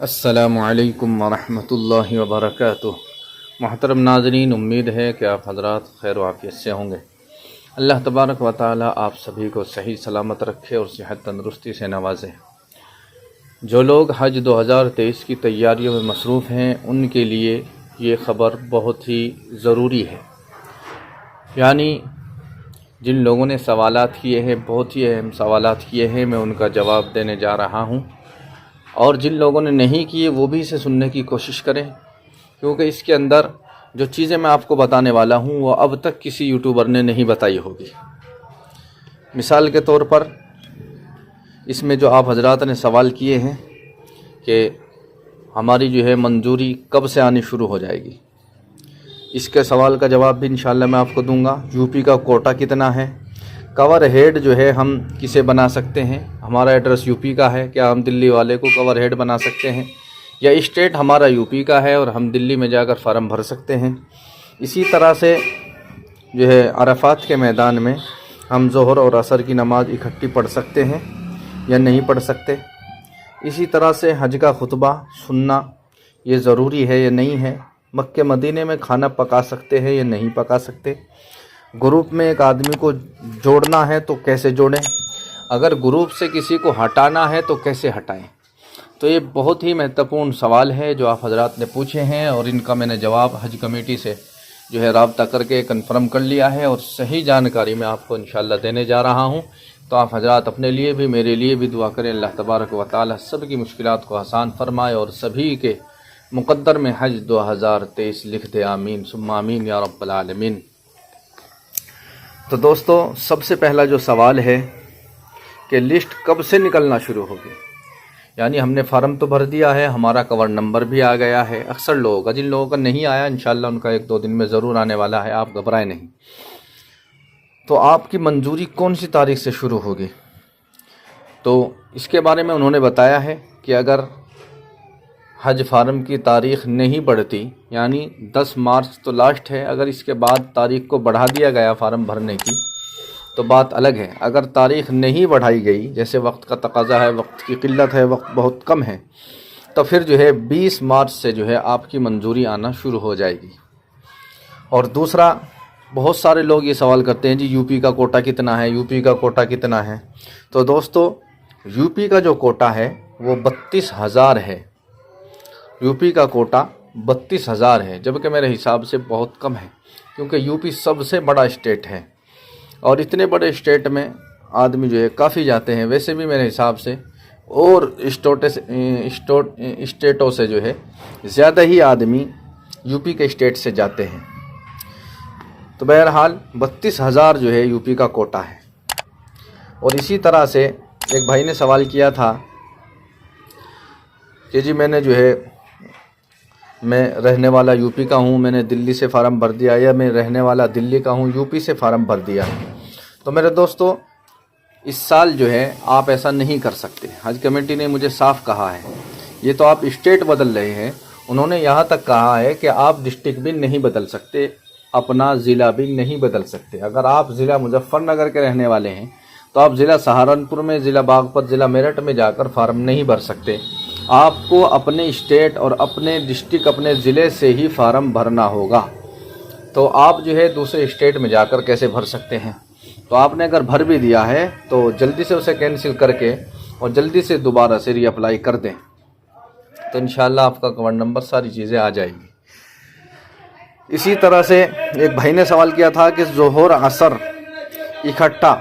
अस्सलामुअलैकुम वरहमतुल्लाहि वबरकातुह। मोहतरम नाज़रीन, उम्मीद है कि आप हज़रात खैर व आफ़ियत से होंगे। अल्लाह तबारक व तआला आप सभी को सही सलामत रखे और सेहत तंदुरुस्ती से नवाजे। जो लोग हज 2023 की तैयारियों में मसरूफ़ हैं उनके लिए ये ख़बर बहुत ही ज़रूरी है। यानी जिन लोगों ने सवालात किए हैं, बहुत ही अहम सवालात किए हैं, मैं उनका जवाब देने जा रहा हूँ। और जिन लोगों ने नहीं किए वो भी इसे सुनने की कोशिश करें, क्योंकि इसके अंदर जो चीज़ें मैं आपको बताने वाला हूँ वो अब तक किसी यूट्यूबर ने नहीं बताई होगी। मिसाल के तौर पर इसमें जो आप हजरात ने सवाल किए हैं कि हमारी जो है मंजूरी कब से आनी शुरू हो जाएगी, इसके सवाल का जवाब भी इंशाल्लाह मैं आपको दूंगा। यूपी का कोटा कितना है, कवर हेड जो है हम किसे बना सकते हैं, हमारा एड्रेस यूपी का है, क्या हम दिल्ली वाले को कवर हेड बना सकते हैं, या स्टेट हमारा यूपी का है और हम दिल्ली में जाकर फार्म भर सकते हैं। इसी तरह से जो है अरफात के मैदान में हम ज़ोहर और असर की नमाज़ इकट्ठी पढ़ सकते हैं या नहीं पढ़ सकते। इसी तरह से हज का खुतबा सुनना ये ज़रूरी है या नहीं है। मक्के मदीने में खाना पका सकते हैं या नहीं पका सकते। ग्रुप में एक आदमी को जोड़ना है तो कैसे जोड़ें, अगर ग्रुप से किसी को हटाना है तो कैसे हटाएं। तो ये बहुत ही महत्वपूर्ण सवाल है जो आप हजरात ने पूछे हैं और इनका मैंने जवाब हज कमेटी से जो है राब्ता करके कन्फर्म कर लिया है और सही जानकारी मैं आपको इंशाल्लाह देने जा रहा हूँ। तो आप हजरात अपने लिए भी मेरे लिए भी दुआ करें, अल्लाह तबारक व तआला सब की मुश्किलात को आसान फरमाए और सभी के मुक़द्दर में हज 2023 लिख दे। आमीन सुम्मा आमीन या रब्बल आलमीन। तो दोस्तों, सबसे पहला जो सवाल है कि लिस्ट कब से निकलना शुरू होगी। यानी हमने फार्म तो भर दिया है, हमारा कवर नंबर भी आ गया है। अक्सर लोगों का, जिन लोगों का नहीं आया इंशाल्लाह उनका 1-2 दिन में ज़रूर आने वाला है, आप घबराएं नहीं। तो आपकी मंजूरी कौन सी तारीख से शुरू होगी, तो इसके बारे में उन्होंने बताया है कि अगर हज फार्म की तारीख़ नहीं बढ़ती, यानी 10 मार्च तो लास्ट है, अगर इसके बाद तारीख़ को बढ़ा दिया गया फार्म भरने की तो बात अलग है। अगर तारीख़ नहीं बढ़ाई गई, जैसे वक्त का तकाज़ा है, वक्त की किल्लत है, वक्त बहुत कम है, तो फिर जो है 20 मार्च से जो है आपकी मंजूरी आना शुरू हो जाएगी। और दूसरा, बहुत सारे लोग ये सवाल करते हैं जी यूपी का कोटा कितना है, यूपी का कोटा कितना है। तो दोस्तों, यूपी का जो कोटा है वो 32,000 है। यूपी का कोटा 32,000 है, जबकि मेरे हिसाब से बहुत कम है, क्योंकि यूपी सबसे बड़ा स्टेट है और इतने बड़े स्टेट में आदमी जो है काफ़ी जाते हैं। वैसे भी मेरे हिसाब से और स्टेटों से जो है ज़्यादा ही आदमी यूपी के स्टेट से जाते हैं। तो बहरहाल 32,000 जो है यूपी का कोटा है। और इसी तरह से एक भाई ने सवाल किया था कि जी मैंने जो है, मैं रहने वाला यूपी का हूँ, मैंने दिल्ली से फार्म भर दिया, या मैं रहने वाला दिल्ली का हूँ, यूपी से फार्म भर दिया। तो मेरे दोस्तों, इस साल जो है आप ऐसा नहीं कर सकते। हज कमेटी ने मुझे साफ कहा है, ये तो आप स्टेट बदल रहे हैं, उन्होंने यहाँ तक कहा है कि आप डिस्ट्रिक्ट भी नहीं बदल सकते, अपना ज़िला भी नहीं बदल सकते। अगर आप ज़िला मुजफ्फरनगर के रहने वाले हैं तो आप ज़िला सहारनपुर में, ज़िला बागपत, ज़िला मेरठ में जाकर फार्म नहीं भर सकते। आपको अपने स्टेट और अपने डिस्ट्रिक्ट, अपने ज़िले से ही फार्म भरना होगा। तो आप जो है दूसरे स्टेट में जाकर कैसे भर सकते हैं। तो आपने अगर भर भी दिया है तो जल्दी से उसे कैंसिल करके और जल्दी से दोबारा से रीअप्लाई कर दें, तो इंशाल्लाह आपका कवर नंबर, सारी चीज़ें आ जाएगी। इसी तरह से एक भाई ने सवाल किया था कि ज़ोहर असर इकट्ठा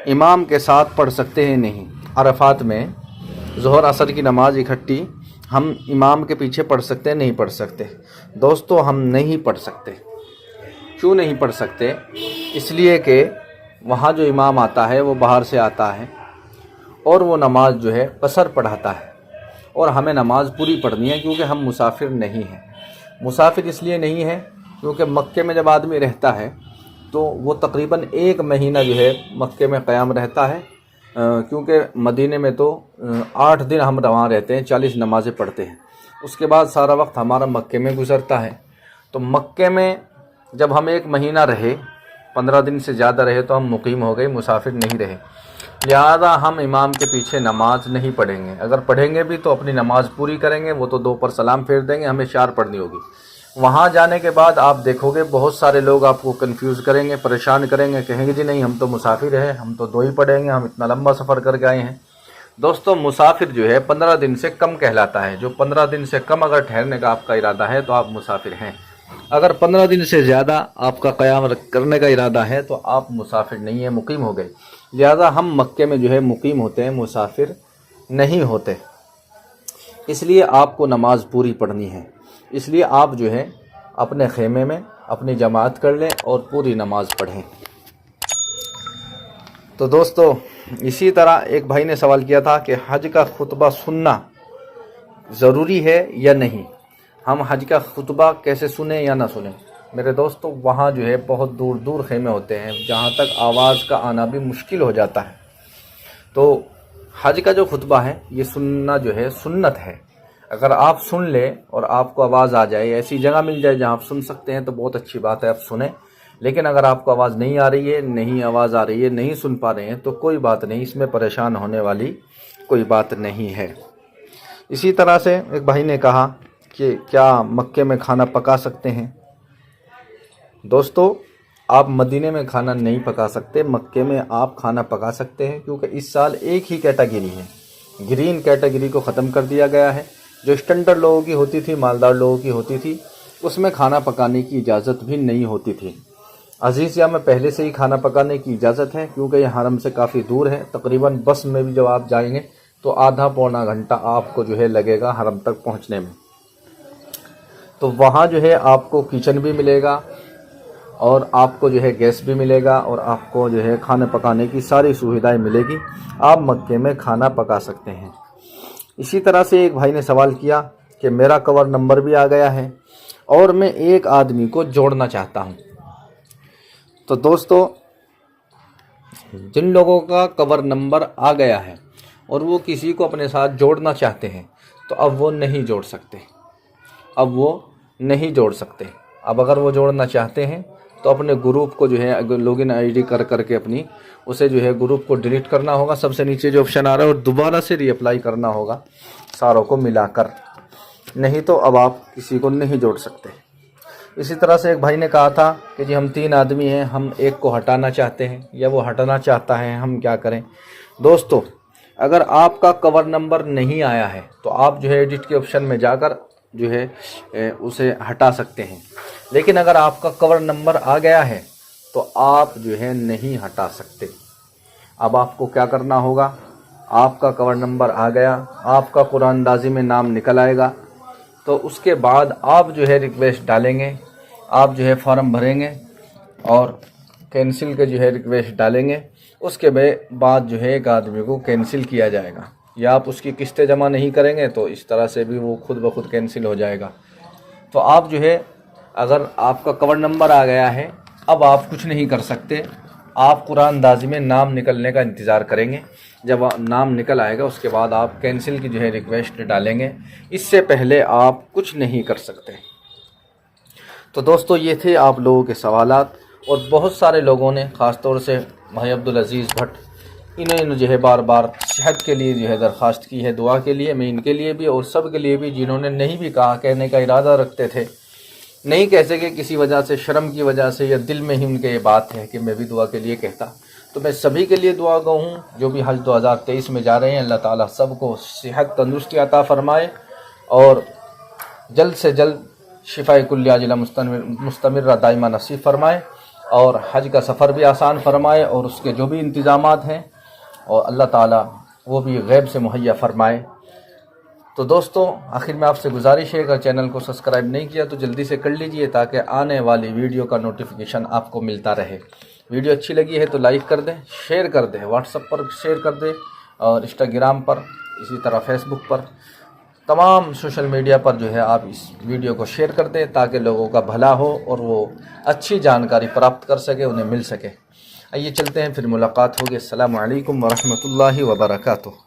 इमाम के साथ पढ़ सकते हैं नहीं। अरफात में ज़ोहर असर की नमाज़ इकट्ठी हम इमाम के पीछे पढ़ सकते हैं, नहीं पढ़ सकते। दोस्तों, हम नहीं पढ़ सकते। क्यों नहीं पढ़ सकते? इसलिए कि वहाँ जो इमाम आता है वो बाहर से आता है और वो नमाज जो है कसर पढ़ाता है और हमें नमाज पूरी पढ़नी है, क्योंकि हम मुसाफिर नहीं हैं। मुसाफिर इसलिए नहीं है क्योंकि मक्के में जब आदमी रहता है तो वो तकरीबन 1 महीना जो है मक्के में क़याम रहता है, क्योंकि मदीने में तो 8 दिन हम वहाँ रहते हैं, 40 नमाज़ें पढ़ते हैं। उसके बाद सारा वक्त हमारा मक्के में गुजरता है। तो मक्के में जब हम 1 महीना रहे, 15 दिन से ज़्यादा रहे, तो हम मुकीम हो गए, मुसाफिर नहीं रहे। लिहाजा हम इमाम के पीछे नमाज नहीं पढ़ेंगे। अगर पढ़ेंगे भी तो अपनी नमाज पूरी करेंगे, वो तो 2 पर सलाम फेर देंगे, हमें 4 पढ़नी होगी। वहाँ जाने के बाद आप देखोगे बहुत सारे लोग आपको कंफ्यूज करेंगे, परेशान करेंगे, कहेंगे जी नहीं हम तो मुसाफिर हैं, हम तो 2 ही पढ़ेंगे, हम इतना लंबा सफ़र करके आए हैं। दोस्तों मुसाफिर जो है 15 दिन से कम कहलाता है। जो 15 दिन से कम अगर ठहरने का आपका इरादा है तो आप मुसाफिर हैं। अगर 15 दिन से ज़्यादा आपका क़याम करने का इरादा है तो आप मुसाफिर नहीं है, मुकीम हो गए। लिहाजा हम मक्के में जो है मुकीम होते हैं, मुसाफिर नहीं होते। इसलिए आपको नमाज पूरी पढ़नी है। इसलिए आप जो है अपने खेमे में अपनी जमात कर लें और पूरी नमाज पढ़ें। तो दोस्तों इसी तरह एक भाई ने सवाल किया था कि हज का खुतबा सुनना ज़रूरी है या नहीं, हम हज का खुतबा कैसे सुने या ना सुने। मेरे दोस्तों वहाँ जो है बहुत दूर दूर खेमे होते हैं जहाँ तक आवाज़ का आना भी मुश्किल हो जाता है। तो हज का जो खुतबा है ये सुनना जो है सुन्नत है। अगर आप सुन लें और आपको आवाज़ आ जाए, ऐसी जगह मिल जाए जहाँ आप सुन सकते हैं तो बहुत अच्छी बात है, आप सुने। लेकिन अगर आपको आवाज़ नहीं आ रही है, नहीं आवाज़ आ रही है, नहीं सुन पा रहे हैं तो कोई बात नहीं, इसमें परेशान होने वाली कोई बात नहीं है। इसी तरह से एक भाई ने कहा कि क्या मक्के में खाना पका सकते हैं। दोस्तों आप मदीने में खाना नहीं पका सकते, मक्के में आप खाना पका सकते हैं, क्योंकि इस साल एक ही कैटेगरी है, ग्रीन कैटेगरी को ख़त्म कर दिया गया है। जो स्टैंडर्ड लोगों की होती थी, मालदार लोगों की होती थी, उसमें खाना पकाने की इजाज़त भी नहीं होती थी। अजीज़िया में पहले से ही खाना पकाने की इजाज़त है, क्योंकि यह हरम से काफ़ी दूर है। तकरीबन बस में भी जब आप जाएंगे तो आधा पौना घंटा आपको जो है लगेगा हरम तक पहुंचने में। तो वहाँ जो है आपको किचन भी मिलेगा और आपको जो है गैस भी मिलेगा और आपको जो है खाने पकाने की सारी सुविधाएं मिलेगी। आप मक्के में खाना पका सकते हैं। इसी तरह से एक भाई ने सवाल किया कि मेरा कवर नंबर भी आ गया है और मैं एक आदमी को जोड़ना चाहता हूँ। तो दोस्तों जिन लोगों का कवर नंबर आ गया है और वो किसी को अपने साथ जोड़ना चाहते हैं तो अब वो नहीं जोड़ सकते, अब अगर वो जोड़ना चाहते हैं तो अपने ग्रुप को जो है लॉगिन आईडी कर करके अपनी उसे जो है ग्रुप को डिलीट करना होगा, सबसे नीचे जो ऑप्शन आ रहा है, और दोबारा से रीअप्लाई करना होगा सारों को मिलाकर, नहीं तो अब आप किसी को नहीं जोड़ सकते। इसी तरह से एक भाई ने कहा था कि जी हम 3 आदमी हैं, हम एक को हटाना चाहते हैं या वो हटाना चाहता है, हम क्या करें। दोस्तों अगर आपका कवर नंबर नहीं आया है तो आप जो है एडिट के ऑप्शन में जाकर जो है उसे हटा सकते हैं। लेकिन अगर आपका कवर नंबर आ गया है तो आप जो है नहीं हटा सकते। अब आपको क्या करना होगा, आपका कवर नंबर आ गया, आपका कुरानदाजी में नाम निकल आएगा, तो उसके बाद आप जो है रिक्वेस्ट डालेंगे, आप जो है फॉर्म भरेंगे और कैंसिल के जो है रिक्वेस्ट डालेंगे। उसके बाद जो है एक आदमी को कैंसिल किया जाएगा, या आप उसकी किस्तें जमा नहीं करेंगे तो इस तरह से भी वो खुद ब खुद कैंसिल हो जाएगा। तो आप जो है अगर आपका कवर नंबर आ गया है अब आप कुछ नहीं कर सकते, आप कुरानदाजी में नाम निकलने का इंतज़ार करेंगे। जब नाम निकल आएगा उसके बाद आप कैंसिल की जो है रिक्वेस्ट डालेंगे, इससे पहले आप कुछ नहीं कर सकते। तो दोस्तों ये थे आप लोगों के सवालात, और बहुत सारे लोगों ने ख़ास तौर से भाई अब्दुल अज़ीज़ भट्ट, इन्होंने जो है बार बार सेहत के लिए जो है दरख्वास्त की है, दुआ के लिए। मैं इनके लिए भी और सब के लिए भी जिन्होंने नहीं भी कहा, कहने का इरादा रखते थे, नहीं कह सके किसी वजह से, शर्म की वजह से, या दिल में ही उनके ये बात है कि मैं भी दुआ के लिए कहता, तो मैं सभी के लिए दुआ गो हूँ जो भी हज 2023 में जा रहे हैं। अल्लाह ताला सबको सेहत तंदुरुस्ती अता फ़रमाए और जल्द से जल्द शिफा कुल्ली आजिला मुस्तमिर दाइमा नसीब फ़रमाए, और हज का सफ़र भी आसान फ़रमाए, और उसके जो भी इंतज़ामात हैं और अल्लाह ताला वो भी गैब से मुहैया फ़रमाए। तो दोस्तों आखिर में आपसे गुजारिश है, अगर चैनल को सब्सक्राइब नहीं किया तो जल्दी से कर लीजिए ताकि आने वाली वीडियो का नोटिफिकेशन आपको मिलता रहे। वीडियो अच्छी लगी है तो लाइक कर दें, शेयर कर दें, व्हाट्सएप पर शेयर कर दें और इंस्टाग्राम पर, इसी तरह फेसबुक पर, तमाम सोशल मीडिया पर जो है आप इस वीडियो को शेयर कर दें ताकि लोगों का भला हो और वो अच्छी जानकारी प्राप्त कर सके, उन्हें मिल सके। आइए चलते हैं, फिर मुलाकात होगी। अस्सलामु अलैकुम व रहमतुल्लाहि व बरकातुहू।